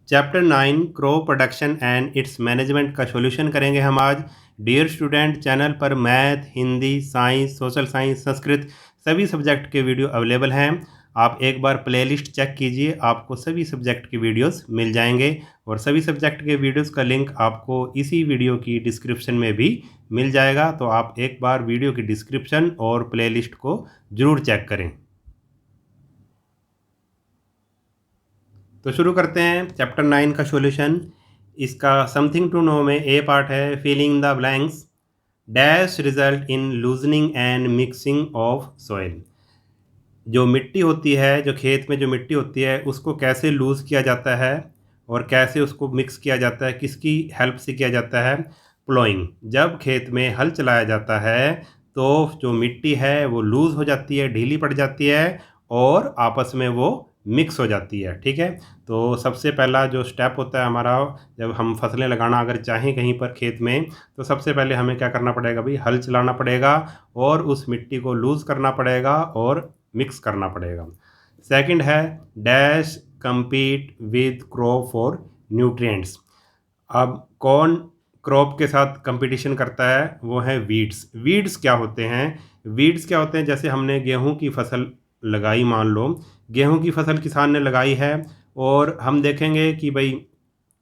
Chapter 9 crop production and it's management का solution करेंगे हम आज। डियर स्टूडेंट, चैनल पर math, Hindi, science, social science, Sanskrit सभी सब्जेक्ट के वीडियो अवेलेबल हैं। आप एक बार प्लेलिस्ट चेक कीजिए, आपको सभी सब्जेक्ट की वीडियोस मिल जाएंगे और सभी सब्जेक्ट के वीडियोस का लिंक आपको इसी वीडियो की डिस्क्रिप्शन में भी मिल जाएगा। तो आप एक बार वीडियो की डिस्क्रिप्शन और प्लेलिस्ट को ज़रूर चेक करें। तो शुरू करते हैं चैप्टर 9 का सॉल्यूशन। इसका समथिंग टू नो में ए पार्ट है filling the blanks. Dash result in loosening and mixing of soil. जो मिट्टी होती है, जो खेत में जो मिट्टी होती है, उसको कैसे लूज़ किया जाता है और कैसे उसको मिक्स किया जाता है, किसकी हेल्प से किया जाता है? प्लोइंग। जब खेत में हल चलाया जाता है तो जो मिट्टी है वो लूज़ हो जाती है, ढीली पड़ जाती है और आपस में वो मिक्स हो जाती है। ठीक है, तो सबसे पहला जो स्टेप होता है हमारा, जब हम फसलें लगाना अगर चाहें कहीं पर खेत में, तो सबसे पहले हमें क्या करना पड़ेगा भाई? हल चलाना पड़ेगा और उस मिट्टी को लूज़ करना पड़ेगा और मिक्स करना पड़ेगा। सेकंड है dash compete with crop for nutrients. अब कौन क्रॉप के साथ कंपटीशन करता है? वो है वीड्स। वीड्स क्या होते हैं? वीड्स क्या होते हैं, जैसे हमने गेहूं की फसल लगाई, मान लो गेहूं की फसल किसान ने लगाई है और हम देखेंगे कि भाई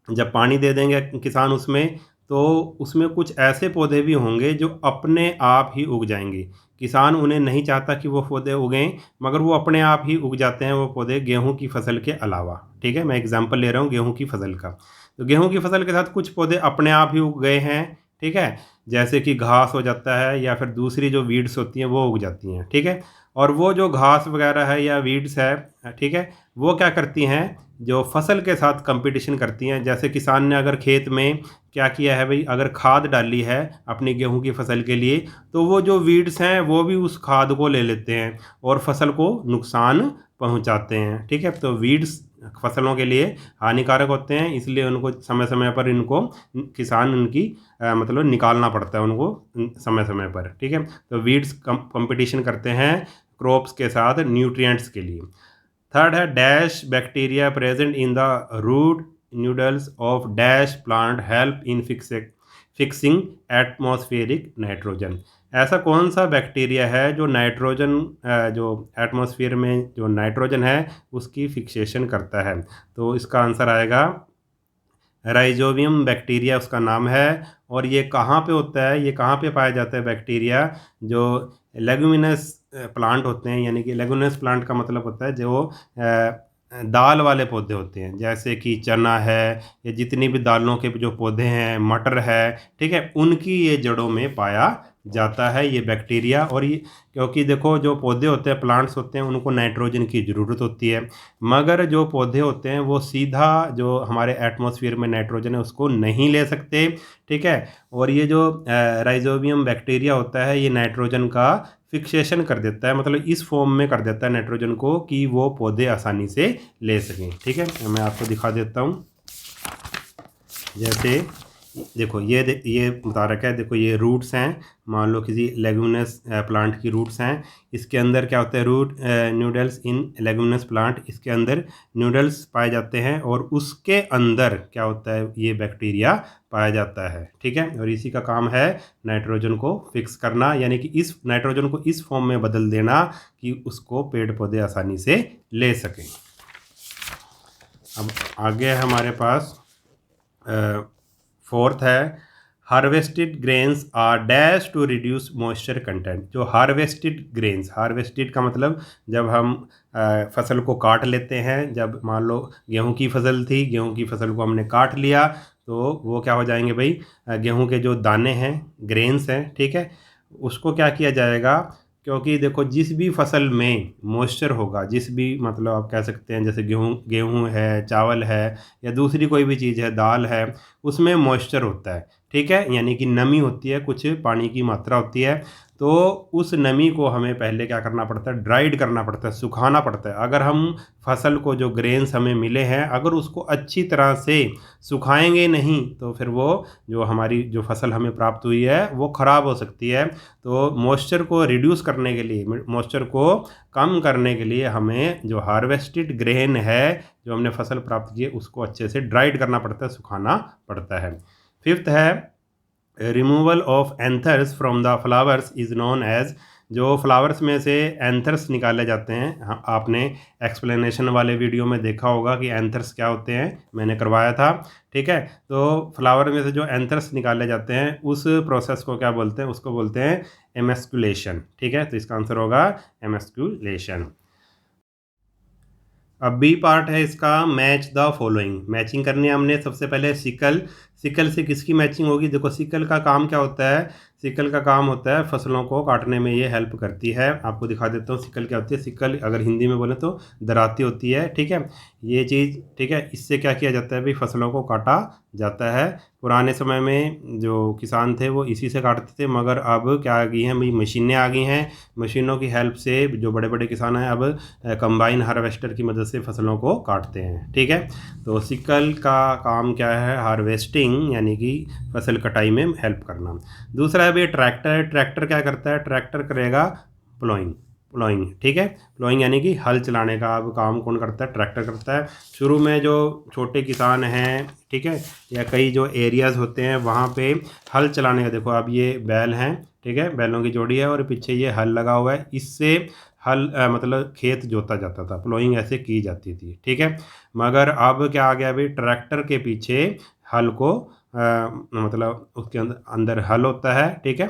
जब पानी दे देंगे किसान उसमें, तो उसमें कुछ ऐसे पौधे भी होंगे जो अपने आप ही उग जाएंगे। किसान उन्हें नहीं चाहता कि वो पौधे उगें, मगर वो अपने आप ही उग जाते हैं वो पौधे गेहूं की फसल के अलावा। ठीक है, मैं एग्जांपल ले रहा हूँ गेहूं की फसल का। तो गेहूं की फसल के साथ कुछ पौधे अपने आप ही उग गए हैं। ठीक है, जैसे कि घास हो जाता है या फिर दूसरी जो वीड्स होती हैं वो उग जाती हैं। ठीक है, और वो जो घास वगैरह है या वीड्स है, ठीक है, वो क्या करती हैं? जो फसल के साथ कंपटीशन करती हैं। जैसे किसान ने अगर खेत में क्या किया है भाई, अगर खाद डाली है अपनी गेहूं की फसल के लिए, तो वो जो वीड्स हैं वो भी उस खाद को ले लेते हैं और फसल को नुकसान पहुंचाते हैं। ठीक है, तो वीड्स फसलों के लिए हानिकारक होते हैं, इसलिए उनको समय समय पर इनको किसान उनकी मतलब निकालना पड़ता है उनको समय समय पर। ठीक है, तो वीड्स कंपटीशन करते हैं क्रॉप्स के साथ न्यूट्रिएंट्स के लिए। थर्ड है dash bacteria present in the root noodles of dash plant help in fixing atmospheric nitrogen. ऐसा कौन सा बैक्टीरिया है जो नाइट्रोजन, जो एटमॉस्फेयर में जो नाइट्रोजन है उसकी फिक्सेशन करता है? तो इसका आंसर आएगा राइजोबियम बैक्टीरिया, उसका नाम है। और ये कहाँ पे होता है, ये कहाँ पे पाया जाता है बैक्टीरिया? जो लेगुमिनस प्लांट होते हैं, यानी कि लेगुमिनस प्लांट का मतलब होता है जो दाल वाले पौधे होते हैं, जैसे कि चना है या जितनी भी दालों के जो पौधे हैं, मटर है, ठीक है, उनकी ये जड़ों में पाया जाता है ये बैक्टीरिया। और ये क्योंकि देखो जो पौधे होते हैं, प्लांट्स होते हैं, उनको नाइट्रोजन की ज़रूरत होती है, मगर जो पौधे होते हैं वो सीधा जो हमारे एटमॉस्फेयर में नाइट्रोजन है उसको नहीं ले सकते। ठीक है, और ये जो राइजोबियम बैक्टीरिया होता है ये नाइट्रोजन का फिक्सेशन कर देता है, मतलब इस फॉर्म में कर देता है नाइट्रोजन को कि वो पौधे आसानी से ले सकें। ठीक है, मैं आपको दिखा देता हूँ। जैसे देखो ये मुतारक है, देखो ये रूट्स हैं, मान लो किसी लेगुमिनस प्लांट की रूट्स हैं। इसके अंदर क्या होता है? रूट नूडल्स इन लेगुमिनस प्लांट, इसके अंदर नूडल्स पाए जाते हैं और उसके अंदर क्या होता है? ये बैक्टीरिया पाया जाता है। ठीक है, और इसी का काम है नाइट्रोजन को फिक्स करना, यानी कि इस नाइट्रोजन को इस फॉर्म में बदल देना कि उसको पेड़ पौधे आसानी से ले सकें। अब आगे है हमारे पास फोर्थ है harvested grains are dash to reduce moisture content. जो हार्वेस्टेड ग्रेन्स, हार्वेस्टेड का मतलब जब हम फसल को काट लेते हैं, जब मान लो गेहूं की फसल थी, गेहूं की फसल को हमने काट लिया, तो वो क्या हो जाएंगे भाई? गेहूं के जो दाने हैं, ग्रेन्स हैं, ठीक है, उसको क्या किया जाएगा? क्योंकि देखो जिस भी फसल में मॉइस्चर होगा, जिस भी मतलब आप कह सकते हैं जैसे गेहूं गेहूं है, चावल है या दूसरी कोई भी चीज़ है, दाल है, उसमें मॉइस्चर होता है। ठीक है, यानी कि नमी होती है, कुछ पानी की मात्रा होती है। तो उस नमी को हमें पहले क्या करना पड़ता है, ड्राइड करना पड़ता है, सुखाना पड़ता है। अगर हम फसल को जो ग्रेन्स हमें मिले हैं अगर उसको अच्छी तरह से सुखाएंगे नहीं तो फिर वो जो हमारी जो फसल हमें प्राप्त हुई है वो ख़राब हो सकती है। तो मॉइस्चर को रिड्यूस करने के लिए, मॉइस्चर को कम करने के लिए हमें जो हार्वेस्टेड ग्रेन है, जो हमने फसल प्राप्त की है, उसको अच्छे से ड्राइड करना पड़ता है, सुखाना पड़ता है। फिफ्थ है removal of anthers from the flowers is known as. जो फ्लावर्स में से एंथर्स निकाले जाते हैं, आपने एक्सप्लेनेशन वाले वीडियो में देखा होगा कि एंथर्स क्या होते हैं, मैंने करवाया था। ठीक है, तो फ्लावर में से जो एंथर्स निकाले जाते हैं उस प्रोसेस को क्या बोलते हैं, उसको बोलते हैं एमेस्कुलेशन। ठीक है, तो इसका आंसर होगा एमेस्कुलेशन। अब बी पार्ट है इसका, मैच द फॉलोइंग। मैचिंग करनी है हमने। सबसे पहले सिकल, सिकल से किसकी मैचिंग होगी? देखो सिकल का काम क्या होता है, सिकल का काम होता है फसलों को काटने में ये हेल्प करती है। आपको दिखा देता हूँ सिकल क्या होती है। सिकल अगर हिंदी में बोले तो दराती होती है। ठीक है, ये चीज़, ठीक है, इससे क्या किया जाता है भाई, फसलों को काटा जाता है। पुराने समय में जो किसान थे वो इसी से काटते थे, मगर अब क्या आ गई हैं भाई, मशीनें आ गई हैं। मशीनों की हेल्प से जो बड़े बड़े किसान हैं अब कंबाइन हार्वेस्टर की मदद से फसलों को काटते हैं। ठीक है, तो सिकल का काम क्या है, हार्वेस्टिंग यानी कि फसल कटाई में हेल्प करना। दूसरा है भाई ट्रैक्टर। ट्रैक्टर क्या करता है, ट्रैक्टर करेगा प्लोइंग, प्लोइंग। ठीक है, प्लोइंग यानी कि हल चलाने का अब काम कौन करता है, ट्रैक्टर करता है। शुरू में जो छोटे किसान हैं, ठीक है, या कई जो एरियाज़ होते हैं वहाँ पे हल चलाने का, देखो अब ये बैल हैं, ठीक है, बैलों की जोड़ी है और पीछे ये हल लगा हुआ है, इससे हल मतलब खेत जोता जाता था, प्लोइंग ऐसे की जाती थी। ठीक है, मगर अब क्या आ गया भाई, ट्रैक्टर के पीछे हल को मतलब उसके अंदर हल होता है। ठीक है,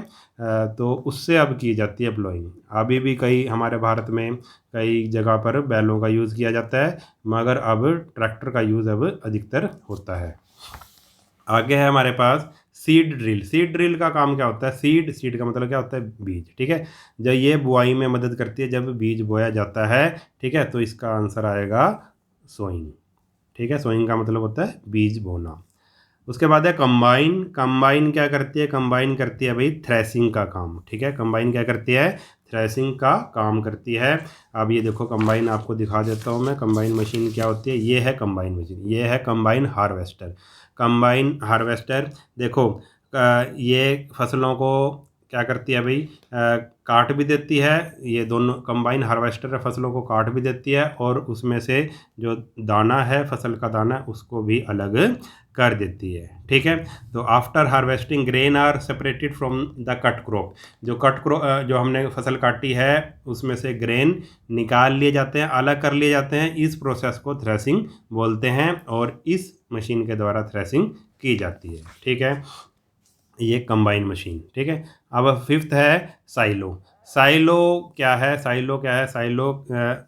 तो उससे अब की जाती है प्लोइंग। अभी भी कई हमारे भारत में कई जगह पर बैलों का यूज़ किया जाता है, मगर अब ट्रैक्टर का यूज़ अब अधिकतर होता है। आगे है हमारे पास सीड ड्रिल। सीड ड्रिल का काम क्या होता है, सीड, सीड का मतलब क्या होता है, बीज। ठीक है, जब ये बुआई में मदद करती है, जब बीज बोया जाता है। ठीक है, तो इसका आंसर आएगा सोइंग। ठीक है, सोइंग का मतलब होता है बीज बोना। उसके बाद है कंबाइन। कंबाइन क्या करती है, कंबाइन करती है भाई थ्रेसिंग का काम। ठीक है, कंबाइन क्या करती है, थ्रेसिंग का काम करती है। अब ये देखो कंबाइन आपको दिखा देता हूँ मैं, कंबाइन मशीन क्या होती है। ये है कंबाइन मशीन, ये है कंबाइन हार्वेस्टर। कंबाइन हार्वेस्टर देखो ये फसलों को क्या करती है भाई, काट भी देती है। ये दोनों कंबाइन हार्वेस्टर फसलों को काट भी देती है और उसमें से जो दाना है, फसल का दाना, उसको भी अलग कर देती है। ठीक है, तो after harvesting grain are separated from the cut crop. जो कट क्रॉप, जो हमने फसल काटी है उसमें से ग्रेन निकाल लिए जाते हैं, अलग कर लिए जाते हैं। इस प्रोसेस को थ्रेसिंग बोलते हैं और इस मशीन के द्वारा थ्रेसिंग की जाती है। ठीक है, ये कंबाइन मशीन। ठीक है, अब फिफ्थ है साइलो। साइलो क्या है, साइलो क्या है, साइलो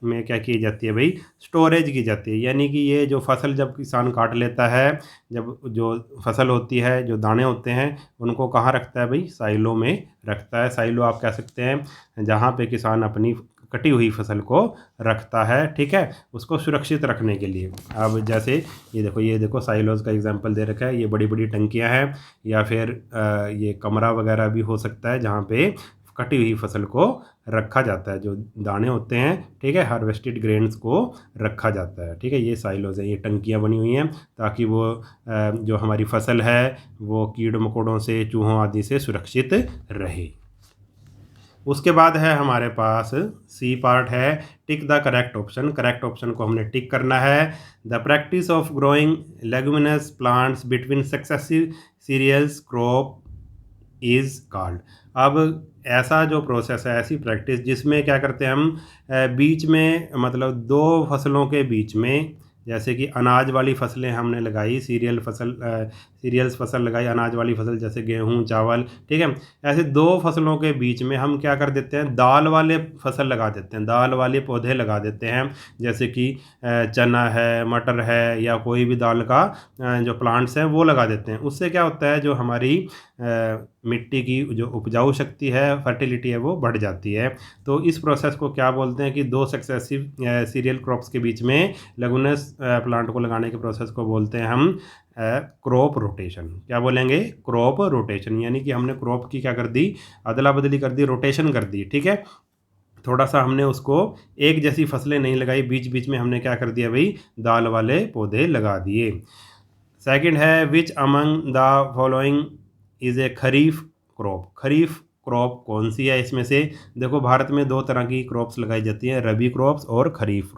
में क्या की जाती है भाई, स्टोरेज की जाती है। यानी कि ये जो फसल जब किसान काट लेता है, जब जो फसल होती है, जो दाने होते हैं, उनको कहाँ रखता है भाई, साइलो में रखता है। साइलो आप कह सकते हैं जहाँ पे किसान अपनी कटी हुई फसल को रखता है। ठीक है, उसको सुरक्षित रखने के लिए। अब जैसे ये देखो, ये देखो साइलोज का एग्जांपल दे रखा है। ये बड़ी बड़ी टंकियां हैं या फिर ये कमरा वगैरह भी हो सकता है जहाँ पे कटी हुई फसल को रखा जाता है, जो दाने होते हैं। ठीक है, हार्वेस्टेड ग्रेन्स को रखा जाता है। ठीक है, ये साइलोज हैं, ये टंकियाँ बनी हुई हैं ताकि वो जो हमारी फसल है वो कीड़ मकोड़ों से, चूहों आदि से सुरक्षित रहे। उसके बाद है हमारे पास सी पार्ट है, tick the correct option. Correct option को हमने टिक करना है। The practice of growing leguminous plants between successive cereals crop is called. अब ऐसा जो प्रोसेस है, ऐसी प्रैक्टिस जिसमें क्या करते हैं हम, बीच में मतलब दो फसलों के बीच में, जैसे कि अनाज वाली फसलें हमने लगाई, सीरियल फसल, सीरियल्स फसल लगाई, अनाज वाली फसल जैसे गेहूँ चावल। ठीक है, ऐसे दो फसलों के बीच में हम क्या कर देते हैं, दाल वाले फसल लगा देते हैं, दाल वाले पौधे लगा देते हैं। जैसे कि चना है, मटर है, या कोई भी दाल का जो प्लांट्स हैं वो लगा देते हैं। उससे क्या होता है, जो हमारी मिट्टी की जो उपजाऊ शक्ति है, फर्टिलिटी है, वो बढ़ जाती है। तो इस प्रोसेस को क्या बोलते हैं कि दो सक्सेसिव सीरियल क्रॉप्स के बीच में लेगुमिनस प्लांट को लगाने के प्रोसेस को बोलते हैं हम क्रॉप रोटेशन। क्या बोलेंगे? Crop rotation. यानी कि हमने क्रॉप की क्या कर दी, अदला बदली कर दी, रोटेशन कर दी। ठीक है, थोड़ा सा हमने उसको एक जैसी फसलें नहीं लगाई, बीच बीच में हमने क्या कर दिया भाई, दाल वाले पौधे लगा दिए। सेकंड है which among the following is a kharif crop. Kharif crop कौन सी है इसमें से? देखो, भारत में दो तरह की क्रॉप्स लगाई जाती हैं, रबी क्रॉप्स और खरीफ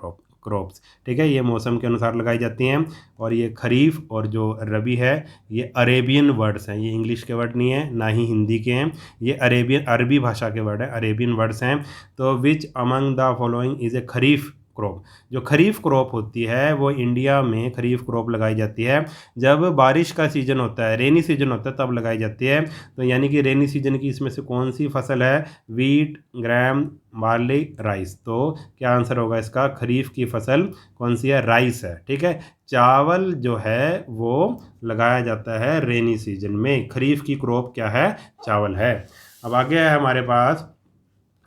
क्रॉप्स। ठीक है, ये मौसम के अनुसार लगाई जाती हैं। और ये खरीफ और जो रबी है, ये अरेबियन वर्ड्स हैं, ये इंग्लिश के वर्ड नहीं है, ना ही हिंदी के हैं, ये अरबी भाषा के वर्ड हैं, अरेबियन वर्ड्स हैं। तो which among the following is a kharif crop. जो खरीफ क्रॉप होती है वो इंडिया में खरीफ क्रॉप लगाई जाती है जब बारिश का सीज़न होता है, रेनी सीजन होता है, तब लगाई जाती है। तो यानी कि रेनी सीजन की इसमें से कौन सी फसल है? वीट, ग्राम, बार्ली, राइस। तो क्या आंसर होगा इसका? खरीफ की फसल कौन सी है? राइस है। ठीक है, चावल जो है वो लगाया जाता है रेनी सीजन में। खरीफ की क्रॉप क्या है? चावल है। अब आगे है हमारे पास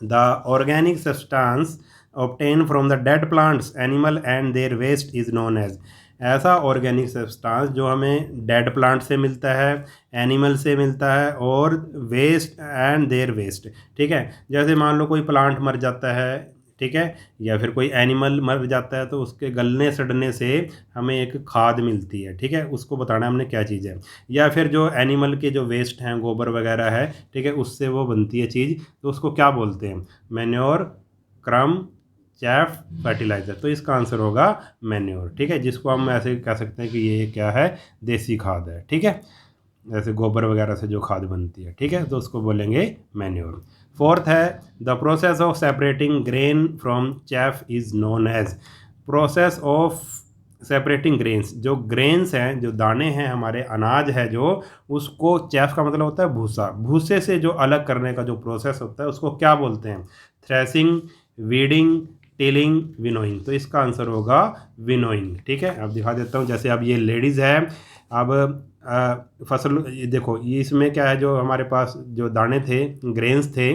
the organic substance obtained from the dead plants, animal and their waste is known as। ऐसा ऑर्गेनिक सब्सटेंस जो हमें डेड प्लांट से मिलता है, एनिमल से मिलता है और वेस्ट एंड देयर वेस्ट। ठीक है, जैसे मान लो कोई प्लांट मर जाता है, ठीक है, या फिर कोई एनिमल मर जाता है, तो उसके गलने सड़ने से हमें एक खाद मिलती है। ठीक है, उसको बताना है हमने क्या चीज़ है। या फिर जो एनिमल के जो वेस्ट हैं, गोबर वगैरह है, ठीक है, उससे वो बनती है चीज़, तो उसको क्या बोलते हैं? मैन्योर, क्रम, चैफ, फर्टिलाइज़र। तो इसका आंसर होगा मैन्योर। ठीक है, जिसको हम ऐसे कह सकते हैं कि ये क्या है? देसी खाद है। ठीक है, जैसे गोबर वगैरह से जो खाद बनती है। ठीक है, तो उसको बोलेंगे मैन्योर। फोर्थ है the process of separating grain from chaff is known as. Process of separating grains, जो ग्रेन्स हैं, जो दाने हैं, हमारे अनाज है जो, उसको चैफ का मतलब होता है भूसा, भूसे से जो अलग करने का जो प्रोसेस होता है उसको क्या बोलते हैं? Threshing, weeding, tilling, winnowing. तो इसका आंसर होगा विनोइंग। ठीक है, अब दिखा देता हूँ। जैसे अब ये लेडीज़ है, अब फसल देखो, ये इसमें क्या है, जो हमारे पास जो दाने थे, ग्रेन्स थे,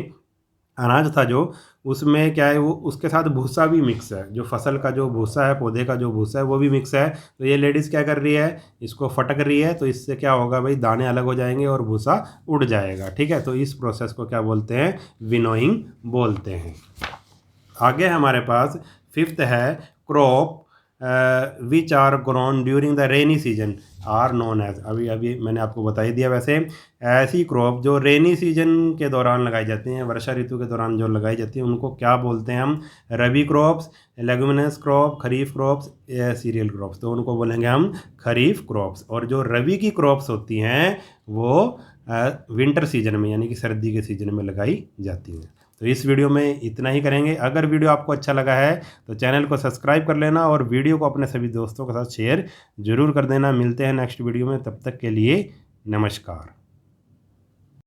अनाज था जो, उसमें क्या है, वो उसके साथ भूसा भी मिक्स है। जो फसल का जो भूसा है, पौधे का जो भूसा है, वो भी मिक्स है। तो ये लेडीज़ क्या कर रही है? इसको फटक रही है। तो इससे क्या होगा भाई? दाने अलग हो जाएंगे और भूसा उड़ जाएगा। ठीक है, तो इस प्रोसेस को क्या बोलते हैं? विनोइंग बोलते हैं। आगे हमारे पास फिफ्थ है crop which are grown during the rainy season are known as. अभी अभी मैंने आपको बता ही दिया। वैसे ऐसी क्रॉप जो रेनी सीजन के दौरान लगाई जाती हैं, वर्षा ऋतु के दौरान जो लगाई जाती हैं, उनको क्या बोलते हैं हम? रबी क्रॉप्स, लेगुमिनस क्रॉप, खरीफ क्रॉप्स, सीरियल क्रॉप्स। तो उनको बोलेंगे हम खरीफ क्रॉप्स। और जो रबी की क्रॉप्स होती हैं वो विंटर सीजन में, यानी कि सर्दी के सीजन में लगाई जाती हैं। तो इस वीडियो में इतना ही करेंगे। अगर वीडियो आपको अच्छा लगा है तो चैनल को सब्सक्राइब कर लेना और वीडियो को अपने सभी दोस्तों के साथ शेयर ज़रूर कर देना। मिलते हैं नेक्स्ट वीडियो में, तब तक के लिए नमस्कार।